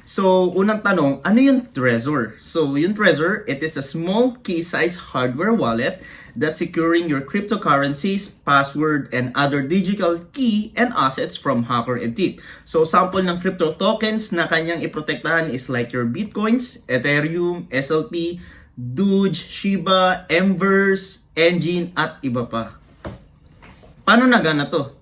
So, unang tanong, ano yung Trezor? So, yung Trezor, it is a small key-size hardware wallet that's securing your cryptocurrencies, password, and other digital key and assets from hacker and thief. So, sample ng crypto tokens na kanyang iprotektahan is like your Bitcoins, Ethereum, SLP, Doge, Shiba, Embers, Engine, at iba pa. Paano nagana to?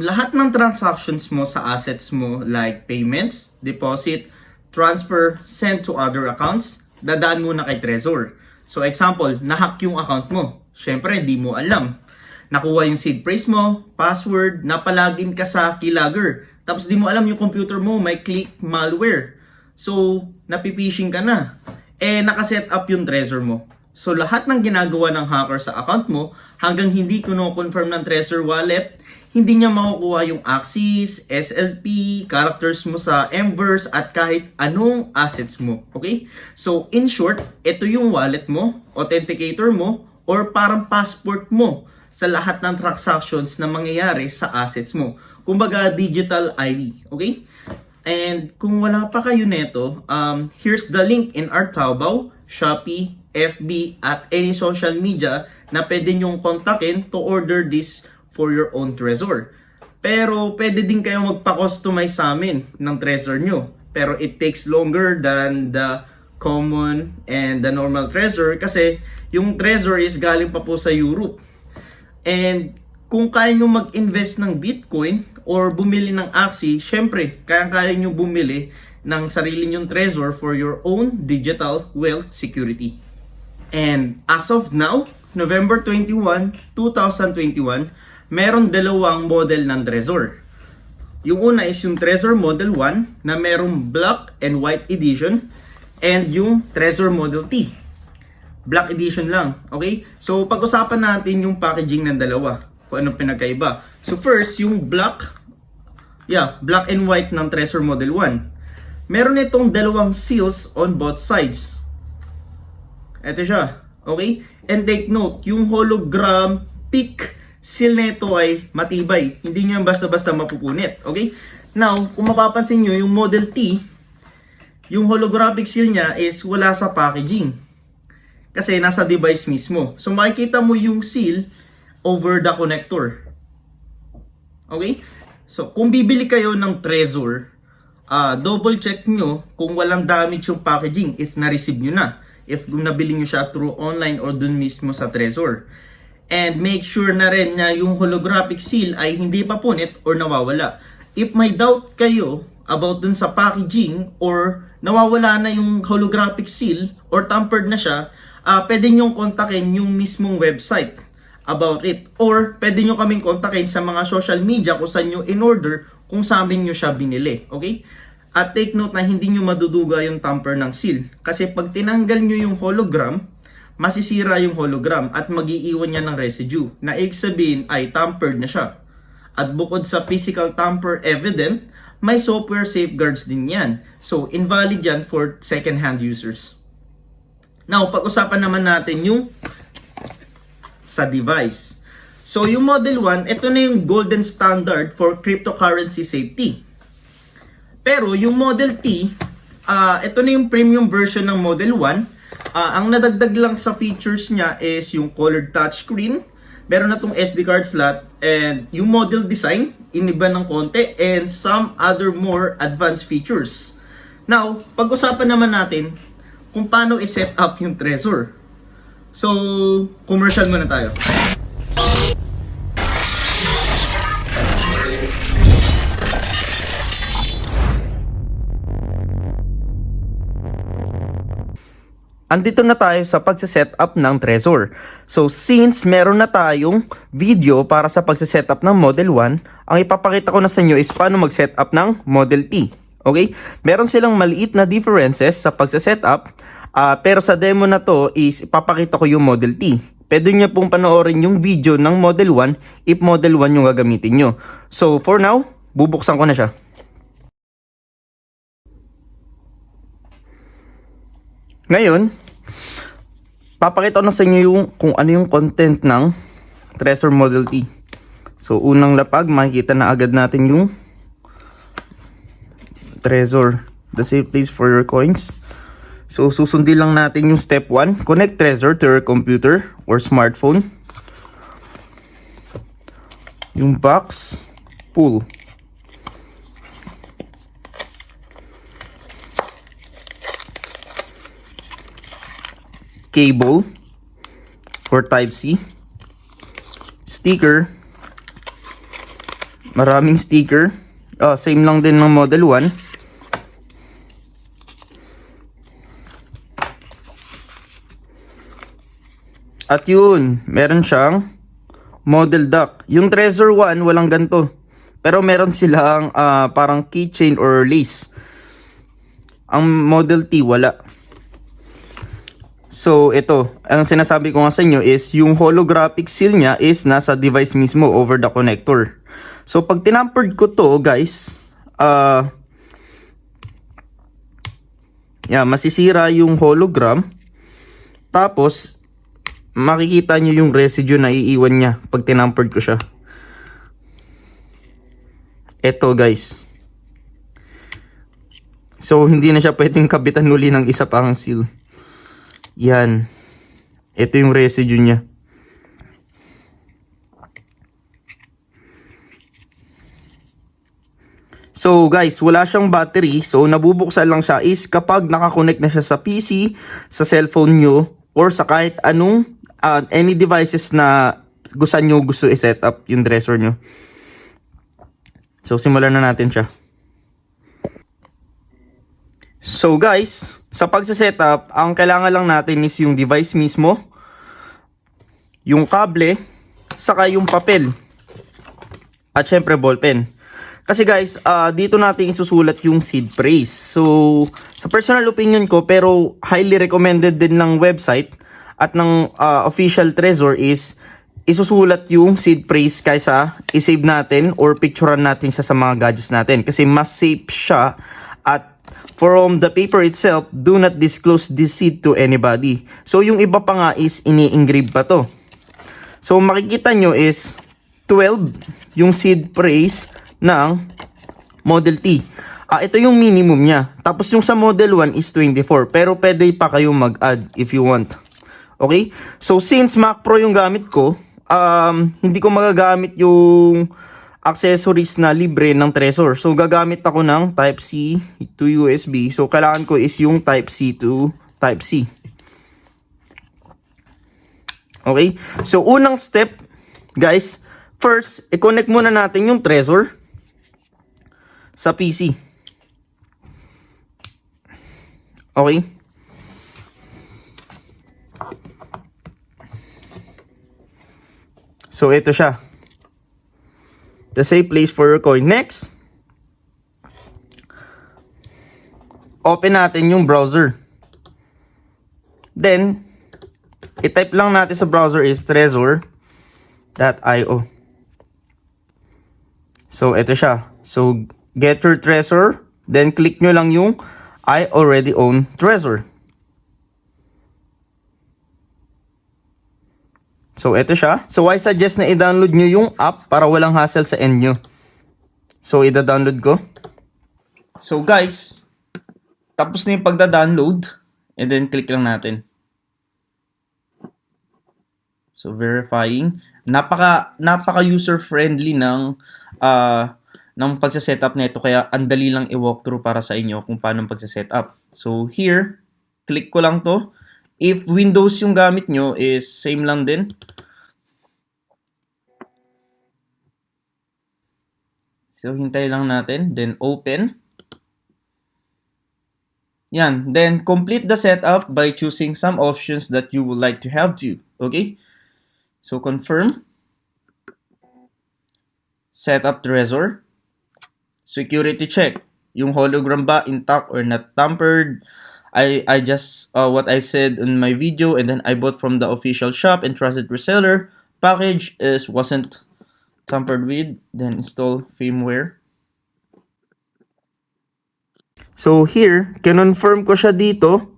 Lahat ng transactions mo sa assets mo like payments, deposit, transfer, send to other accounts, dadaan muna kay Trezor. So example, nahack yung account mo. Syempre, di mo alam. Nakuha yung seed phrase mo, password, napalagin ka sa keylogger. Tapos di mo alam yung computer mo, may click malware. So, napiphishing ka na. Nakaset up yung Trezor mo. So, lahat ng ginagawa ng hacker sa account mo, hanggang hindi kuno-confirm ng Trezor wallet, hindi niya makukuha yung Axis, SLP, characters mo sa Embers, at kahit anong assets mo. Okay? So, in short, ito yung wallet mo, authenticator mo, or parang passport mo sa lahat ng transactions na mangyayari sa assets mo. Kumbaga, digital ID. Okay? And kung wala pa kayo neto, here's the link in our Taobao, Shopee, FB, at any social media na pwede nyong kontakin to order this for your own Trezor. Pero pwede din kayong magpa-customize sa amin ng Trezor nyo. Pero it takes longer than the common and the normal Trezor kasi yung Trezor is galing pa po sa Europe. And kung kaya nyo mag-invest ng Bitcoin or bumili ng Axie, syempre, kaya nyo bumili ng sarili nyong Trezor for your own digital wealth security. And as of now, November 21, 2021, meron dalawang model ng Trezor. Yung una is yung Trezor Model 1 na merong black and white edition, and yung Trezor Model T. Black edition lang, okay? So pag-usapan natin yung packaging ng dalawa, kung anong pinagkaiba. So first, yung black and white ng Trezor Model 1. Meron itong dalawang seals on both sides. Ito siya, okay? And take note, yung hologram peak seal nito ay matibay. Hindi nyo basta-basta mapupunit, okay? Now, kung mapapansin nyo, yung Model T, yung holographic seal niya is wala sa packaging. Kasi nasa device mismo. So, makikita mo yung seal over the connector. Okay? So, kung bibili kayo ng Trezor, double check nyo kung walang damage yung packaging if na-receive nyo na. If nabili nyo siya through online or dun mismo sa Trezor. And make sure na rin na yung holographic seal ay hindi pa punit or nawawala. If may doubt kayo about dun sa packaging or nawawala na yung holographic seal or tampered na siya, pwede nyong kontakin yung mismong website about it. Or pwede nyo kaming kontakin sa mga social media kung saan nyo in-order kung saan nyo siya binili. Okay? At take note na hindi nyo maduduga yung tamper ng seal. Kasi pag tinanggal nyo yung hologram, masisira yung hologram at mag-iiwan niya ng residue. Na ibig sabihin ay tampered na siya. At bukod sa physical tamper evident, may software safeguards din yan. So, invalid yan for second-hand users. Now, pag-usapan naman natin yung sa device. So, yung Model 1, ito na yung golden standard for cryptocurrency safety. Pero yung Model T, ito na yung premium version ng Model 1. Ang nadagdag lang sa features niya is yung colored touchscreen. Meron na tong SD card slot and yung model design, iniba ng konti, and some other more advanced features. Now, pag-usapan naman natin kung paano i-set up yung Trezor. So, commercial muna tayo. Andito na tayo sa pagse-set up ng Trezor. So since meron na tayong video para sa pagse-set up ng Model 1, ang ipapakita ko na sa inyo is paano mag-set up ng Model T. Okay? Meron silang maliit na differences sa pagse-set up, pero sa demo na to is ipapakita ko yung Model T. Pwede nyo pong panoorin yung video ng Model 1 if Model 1 yung gagamitin nyo. So for now, bubuksan ko na siya. Ngayon, papakita ko na sa inyo kung ano yung content ng Trezor Model T. So, unang lapag, makikita na agad natin yung Trezor the safe place for your coins. So susundin lang natin yung step 1. Connect Trezor to your computer or smartphone. Yung box, pull. Cable for Type-C. Sticker. Maraming sticker. Same lang din ng Model 1. At yun, meron siyang model dock. Yung Trezor 1, walang ganito. Pero meron silang parang keychain or lace. Ang Model T, wala. So, ito. Ang sinasabi ko nga sa inyo is yung holographic seal niya is nasa device mismo over the connector. So, pag tinampered ko to, guys, masisira yung hologram. Tapos, makikita nyo yung residue na iiwan niya pag tinampered ko siya. Eto guys. So hindi na siya pwedeng kabitan uli ng isa pang seal. Yan. Ito yung residue niya. So guys, wala siyang battery. So nabubuksan lang siya is kapag nakakonect na siya sa PC, sa cellphone nyo, or sa kahit anong any devices na gusto i-set up yung Trezor nyo. So, simulan na natin siya. So, guys, sa pagsa-setup, ang kailangan lang natin is yung device mismo, yung kable, saka yung papel, at syempre ballpen. Kasi guys, dito natin isusulat yung seed phrase. So, sa personal opinion ko, pero highly recommended din ng website, at ng official Trezor is isusulat yung seed phrase kaysa isave natin or picturean natin siya sa mga gadgets natin. Kasi mas safe siya at from the paper itself, do not disclose this seed to anybody. So yung iba pa nga is ini-engrave pa to. So makikita nyo is 12 yung seed phrase ng Model T. Ito yung minimum niya. Tapos yung sa Model 1 is 24. Pero pwede pa kayong mag-add if you want. Okay? So, since Mac Pro yung gamit ko, hindi ko magagamit yung accessories na libre ng Trezor. So, gagamit ako ng Type-C to USB. So, kailangan ko is yung Type-C to Type-C. Okay? So, unang step, guys, first, i-connect muna natin yung Trezor sa PC. Okay? So, ito siya. The safe place for your coin. Next, open natin yung browser. Then, i-type lang natin sa browser is trezor.io. So, ito siya. So, get your Trezor. Then, click nyo lang yung I already own Trezor. So, ito siya. So, I suggest na i-download nyo yung app para walang hassle sa end nyo. So, i-download ko. So, guys, tapos na yung pagda-download. And then, click lang natin. So, verifying. Napaka user-friendly ng pagsa-setup na ito. Kaya, andali lang i-walkthrough para sa inyo kung paano pagsa-setup. So, here, click ko lang to. If Windows yung gamit nyo, is same lang din. So, hintay lang natin. Then, open. Yan. Then, complete the setup by choosing some options that you would like to have to. Okay? So, confirm. Setup Trezor. Security check. Yung hologram ba intact or not tampered? I just what I said in my video, and then I bought from the official shop and trusted reseller. Package wasn't tampered with. Then install firmware. So here, kinonfirm ko siya dito.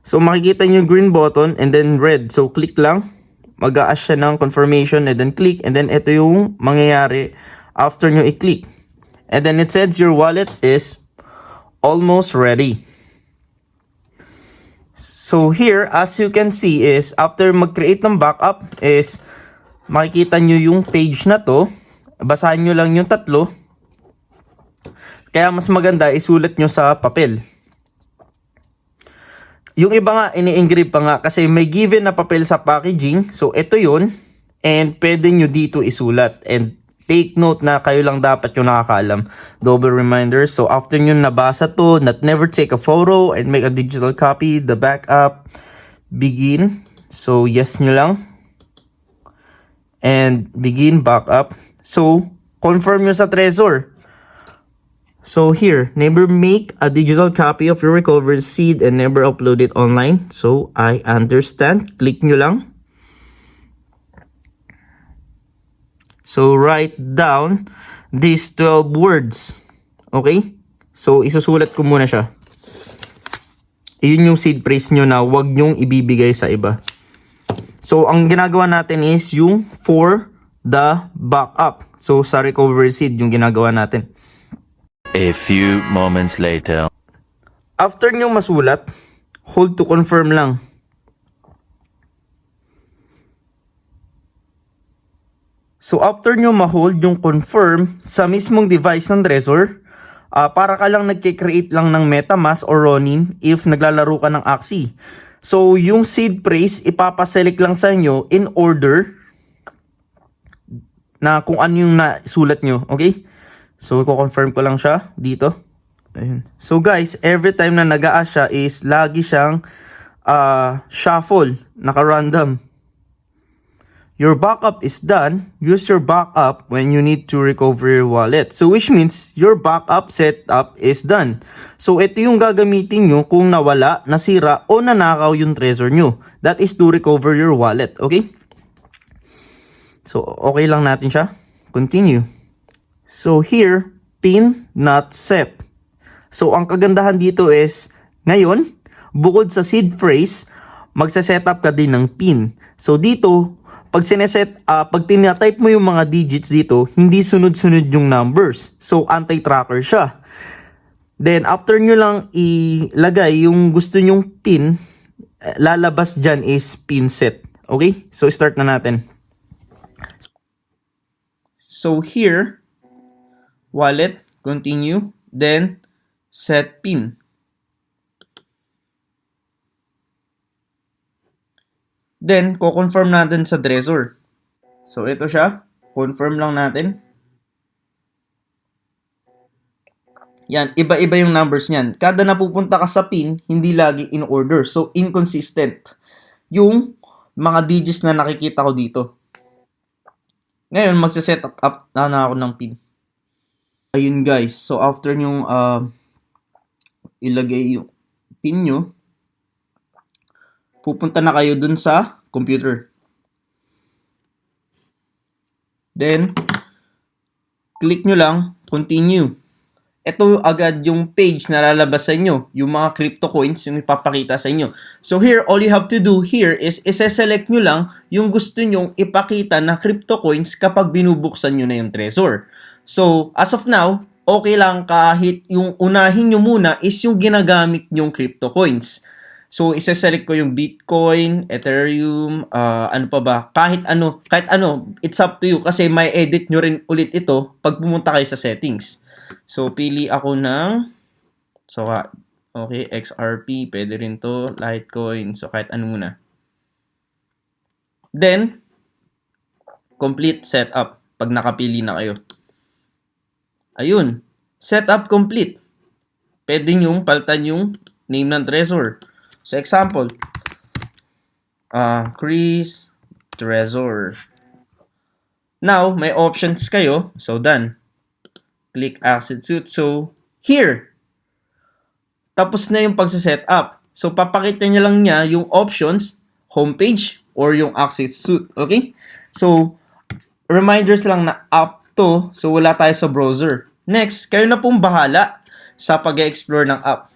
So makikita nyo yung green button and then red. So click lang. Mag-a-ask siya ng confirmation and then click. And then ito yung mangyayari after nyo i-click. And then it says your wallet is almost ready. So here, as you can see is, after mag-create ng backup is, makikita nyo yung page na to. Basahin nyo lang yung tatlo. Kaya mas maganda, isulat nyo sa papel. Yung iba nga, ini-engrave pa nga kasi may given na papel sa packaging. So, ito yun. And pwede nyo dito isulat. And take note na kayo lang dapat yung nakakaalam. Double reminder. So, after nyo nabasa to, not never take a photo and make a digital copy. The backup. Begin. So, yes nyo lang. And begin backup. So, confirm nyo sa Trezor. So here, never make a digital copy of your recovered seed and never upload it online. So I understand. Click nyo lang. So write down these 12 words. Okay? So isusulat ko muna siya. Iyon yung seed phrase nyo na wag nyong ibibigay sa iba. So ang ginagawa natin is yung for the backup. So sa recovered seed yung ginagawa natin. A few moments later. After nyo masulat, hold to confirm lang. So after nyo ma-hold yung confirm sa mismong device ng Trezor, para ka lang nagkikreate lang ng MetaMask or Ronin if naglalaro ka ng Axie. So yung seed phrase, ipapaselect lang sa inyo in order na kung ano yung nasulat nyo. Okay? So, i-confirm ko lang siya dito. Ayun. So, guys, every time na nag-a-ask siya is lagi siyang shuffle, naka-random. Your backup is done. Use your backup when you need to recover your wallet. So, which means your backup setup is done. So, ito yung gagamitin nyo kung nawala, nasira, o nanakaw yung Trezor nyo. That is to recover your wallet. Okay? So, okay lang natin siya. Continue. So here, pin not set. So ang kagandahan dito is, ngayon, bukod sa seed phrase, magsa-setup ka din ng pin. So dito, pag tinatype mo yung mga digits dito, hindi sunod-sunod yung numbers. So anti-tracker siya. Then after nyo lang ilagay yung gusto nyong pin, lalabas dyan is pin set. Okay? So start na natin. So here, wallet, continue, then set pin. Then, ko-confirm natin sa Trezor. So, ito siya. Confirm lang natin. Yan, iba-iba yung numbers niyan. Kada napupunta ka sa pin, hindi lagi in order. So, inconsistent yung mga digits na nakikita ko dito. Ngayon, magsa-set up na ako ng pin. Ayun guys, so after nyong ilagay yung pin nyo, pupunta na kayo dun sa computer. Then, click nyo lang, continue. Ito agad yung page na lalabas sa inyo, yung mga crypto coins yung ipapakita sa inyo. So here, all you have to do here is isa-select nyo lang yung gusto nyong ipakita na crypto coins kapag binubuksan nyo na yung Trezor. So, as of now, okay lang kahit yung unahin nyo muna is yung ginagamit nyong crypto coins. So, isa-select ko yung Bitcoin, Ethereum, ano pa ba? Kahit ano, it's up to you kasi may edit nyo rin ulit ito pag pumunta kayo sa settings. So, pili ako ng, okay, XRP, pwede rin to, Litecoin, so kahit ano muna. Then, complete setup pag nakapili na kayo. Ayun, setup complete. Pwede nyong palitan yung name ng Trezor. So, example, Chris Trezor. Now, may options kayo. So, done. Click Access Suit. So, here. Tapos na yung pagsa-setup. So, papakita niya lang niya yung options, homepage, or yung Access Suit. Okay? So, reminders lang na up to. So, wala tayo sa browser. Next, kayo na pong bahala sa pag-explore ng app.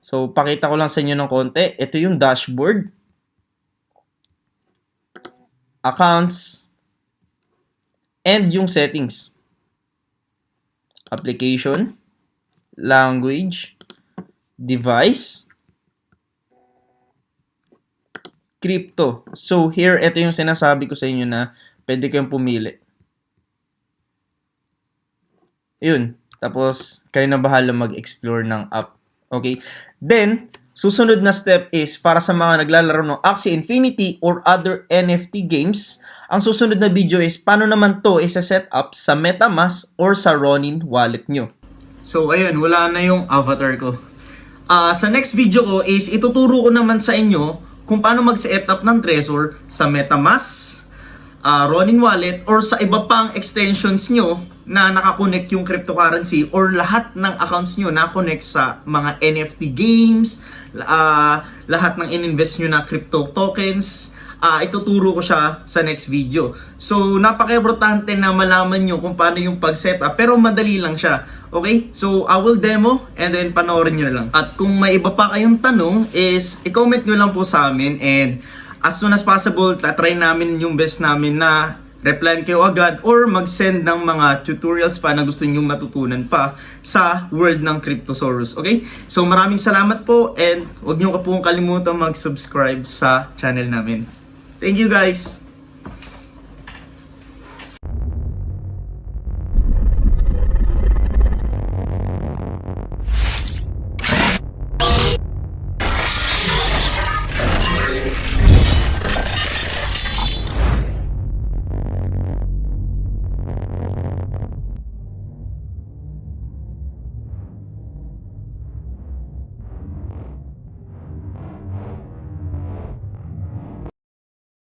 So, pakita ko lang sa inyo ng konti. Ito yung dashboard. Accounts. And yung settings. Application. language, device, crypto. So here, ito yung sinasabi ko sa inyo na pwede kayong pumili. Yun. Tapos, kayo na bahala mag-explore ng app. Okay? Then, susunod na step is para sa mga naglalaro ng Axie Infinity or other NFT games, ang susunod na video is paano naman to isa-set up sa MetaMask or sa Ronin wallet nyo. So, ayun, wala na yung avatar ko. Sa next video ko is ituturo ko naman sa inyo kung paano mag-set up ng Trezor sa MetaMask, Ronin wallet, or sa iba pang extensions nyo na nakakonect yung cryptocurrency or lahat ng accounts nyo na connect sa mga NFT games, lahat ng ininvest nyo na crypto tokens. Ituturo ko siya sa next video. So, napaka-importante na malaman nyo kung paano yung pag-setup, pero madali lang siya. Okay? So, I will demo and then panoorin nyo lang. At kung may iba pa kayong tanong is, i-comment nyo lang po sa amin and as soon as possible, try namin yung best namin na reply kayo agad or mag-send ng mga tutorials pa na gusto nyo matutunan pa sa world ng Cryptosaurus. Okay? So, maraming salamat po and huwag nyo ka pong kalimutan mag-subscribe sa channel namin. Thank you guys!